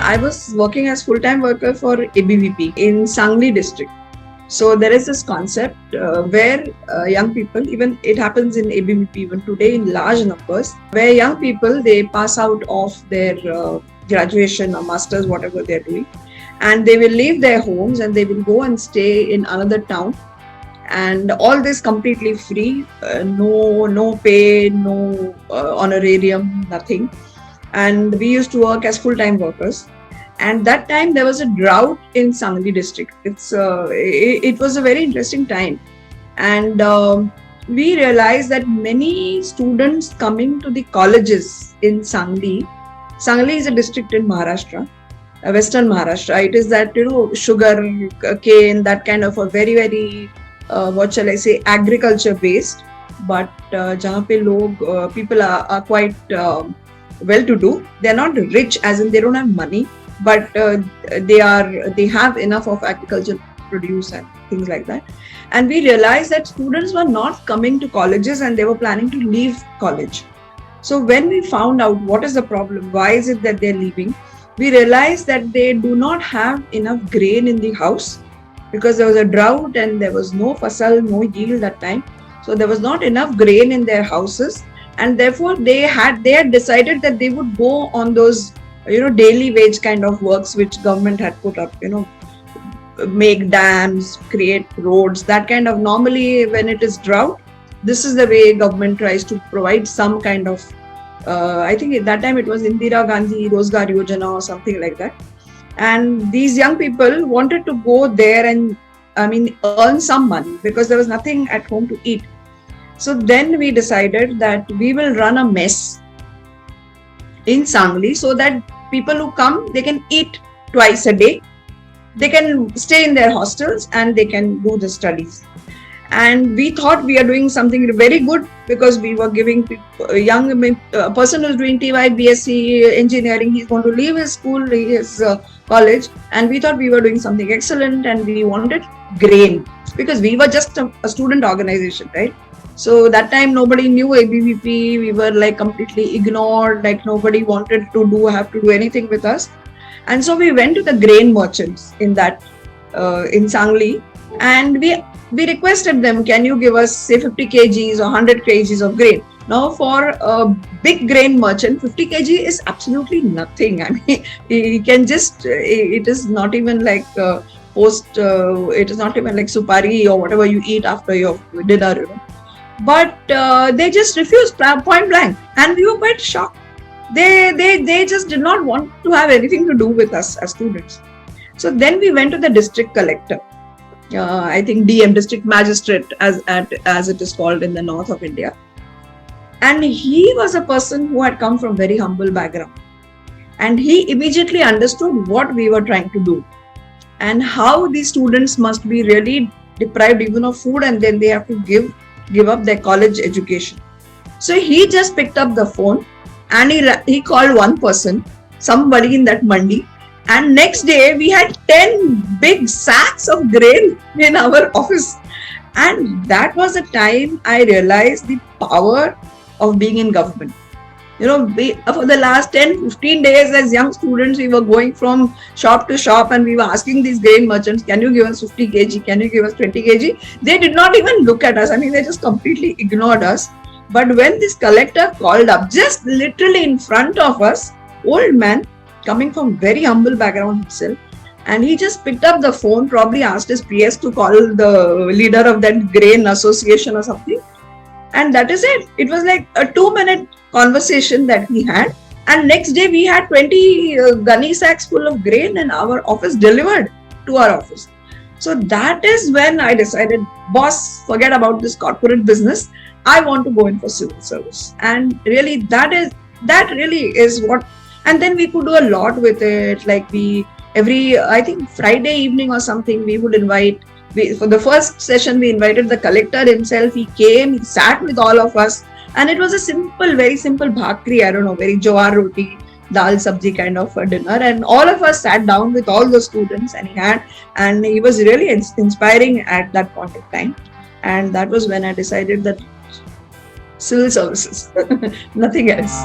I was working as full-time worker for ABVP in Sangli district. So there is this concept where young people, even it happens in ABVP even today in large numbers, where young people, they pass out of their graduation or masters, whatever they're doing, and they will leave their homes and they will go and stay in another town. And all this completely free, no pay, no honorarium, nothing. And we used to work as full-time workers. And that time there was a drought in Sangli district. It was a very interesting time. And we realized that many students coming to the colleges in Sangli is a district in Maharashtra, Western Maharashtra. It is that, sugar, cane, that kind of a very, very, what shall I say, agriculture based. But jahan pe people are quite well-to-do. They're not rich, as in they don't have money, but they have enough of agricultural produce and things like that. And we realized that students were not coming to colleges and they were planning to leave college. So when we found out what is the problem, why is it that they're leaving, we realized that they do not have enough grain in the house because there was a drought and there was no fasal, no yield that time. So there was not enough grain in their houses. And therefore they had decided that they would go on those, daily wage kind of works which government had put up, make dams, create roads, that kind of. Normally when it is drought, this is the way government tries to provide some kind of, I think at that time it was Indira Gandhi Rozgar Yojana or something like that. And these young people wanted to go there and, earn some money because there was nothing at home to eat. So then we decided that we will run a mess in Sangli so that people who come, they can eat twice a day. They can stay in their hostels and they can do the studies. And we thought we are doing something very good because we were giving a person who's doing TY, BSc engineering, he's going to leave his school, his college. And we thought we were doing something excellent and we wanted grain because we were just a student organization, right? So that time nobody knew ABVP, we were like completely ignored, like nobody wanted to have to do anything with us. And so we went to the grain merchants in Sangli, and we requested them, can you give us say 50 kgs or 100 kgs of grain? Now for a big grain merchant, 50 kg is absolutely nothing. He can just, it is not even like it is not even like supari or whatever you eat after your dinner, But they just refused point blank, and we were quite shocked. They just did not want to have anything to do with us as students. So then we went to the district collector, I think DM, district magistrate as it is called in the north of India. And he was a person who had come from very humble background. And he immediately understood what we were trying to do and how these students must be really deprived even of food, and then they have to give up their college education. So he just picked up the phone and he called one person, somebody in that mandi, and next day we had 10 big sacks of grain in our office. And that was the time I realized the power of being in government. For the last 10-15 days as young students, we were going from shop to shop and we were asking these grain merchants, can you give us 50 kg? Can you give us 20 kg? They did not even look at us. They just completely ignored us. But when this collector called up, just literally in front of us, old man, coming from very humble background himself, and he just picked up the phone, probably asked his PS to call the leader of that grain association or something. And that is it. It was like a 2-minute conversation that we had. And next day we had 20 gunny sacks full of grain and our office delivered to our office. So that is when I decided, boss, forget about this corporate business. I want to go in for civil service. And really that really is what, and then we could do a lot with it. Like I think Friday evening or something, we would invite, for the first session, we invited the collector himself. He came, he sat with all of us. And it was a very simple bhakri, very jawar roti, dal sabji kind of a dinner. And all of us sat down with all the students and he was really inspiring at that point of time. And that was when I decided that civil services, nothing else.